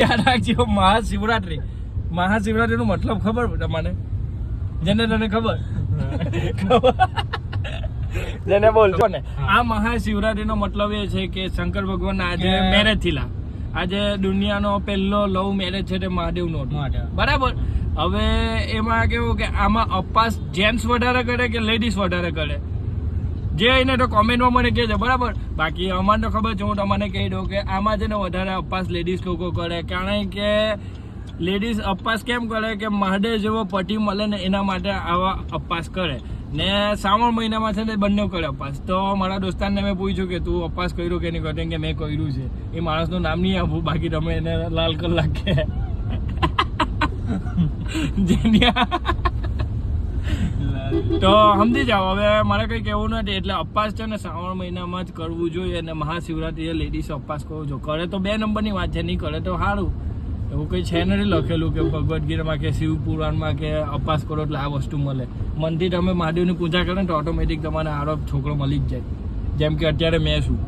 યાદ રાખજો મહાશિવરાત્રી નો મતલબ ખબર તમને? જેને તને ખબર જેને બોલજો ને આ મહાશિવરાત્રી નો મતલબ એ છે કે શંકર ભગવાન આજે મેરેજ થયેલા. આજે દુનિયાનો પહેલો લવ મેરેજ છે તે મહાદેવનો હતો. બરાબર. હવે એમાં કેવું કે આમાં અપવાસ જેન્ટ્સ વધારે કરે કે લેડીઝ વધારે કરે? જે એને તો કોમેન્ટમાં મને કહેજો. બરાબર. બાકી અમારે તો ખબર છે, હું તમને કહી દઉં કે આમાં છે ને વધારે અપવાસ લેડીઝ લોકો કરે. કારણ કે લેડીઝ અપવાસ કેમ કરે કે મહાદેવ જેવો પતિ મળે ને એના માટે આવા અપવાસ કરે. ને શ્રાવણ મહિનામાં છે ને બંને કરે અપવાસ. તો મારા દોસ્તારને મેં પૂછ્યું કે તું અપવાસ કર્યો કે નહીં કર્યો, કે મેં કર્યું છે. એ માણસનું નામ નહીં આપું, બાકી તમે એને લાલ કલાક કે તો સમજી જાઓ. હવે મારે કંઈ કહેવું નથી. એટલે અપવાસ છે ને શ્રાવણ મહિનામાં જ કરવું જોઈએ. અને મહાશિવરાત્રી લેડીઝ અપવાસ કરવો જોઈએ. કરે તો 2 નંબરની વાત છે, નહીં કરે તો સારું. એવું કંઈ છે નથી લખેલું કે ભગવદ્ ગીતામાં કે શિવ પુરાણમાં કે અપવાસ કરો એટલે આ વસ્તુ મળે. મનથી તમે મહાદેવની પૂજા કરો ને તો ઓટોમેટિક તમારે આરો છોકરો મળી જ જાય. જેમ કે અત્યારે મેં છું,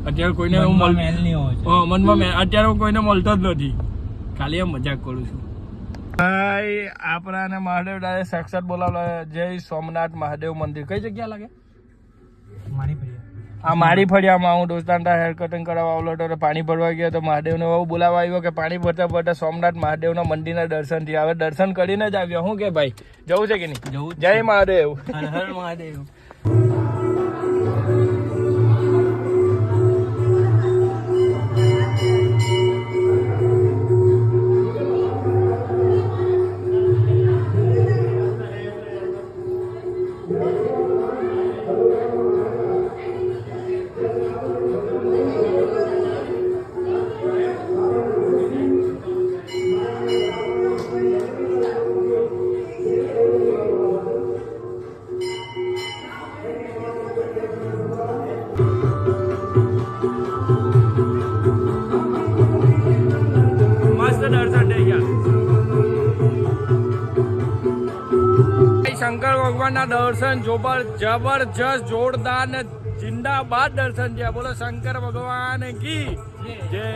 અત્યારે કોઈને મનમાં અત્યારે હું કોઈને મળતો જ નથી, ખાલી એમ મજાક કરું છું. ભાઈ આપણાને મહાદેવ દાદા સાક્ષાત બોલાવલા. જય સોમનાથ મહાદેવ મંદિર કઈ જગ્યા લાગે? આ મારી ફળિયામાં હું દોસ્તાર હેર કટિંગ કરાવવા આવલો હતો, પાણી ભરવા ગયો તો મહાદેવને બહુ બોલાવવા આવ્યો કે પાણી ભરતા ભરતા સોમનાથ મહાદેવના મંદિરના દર્શન થયા. હવે દર્શન કરીને જ આવ્યો. શું કે ભાઈ જવું છે કે નહીં? જવું. જય મહાદેવ. હર હર મહાદેવ. શંકર ભગવાનના દર્શન જબરજસ્ત જોરદાર ને જિંદાબાદ દર્શન છે. બોલો શંકર ભગવાન કી જય.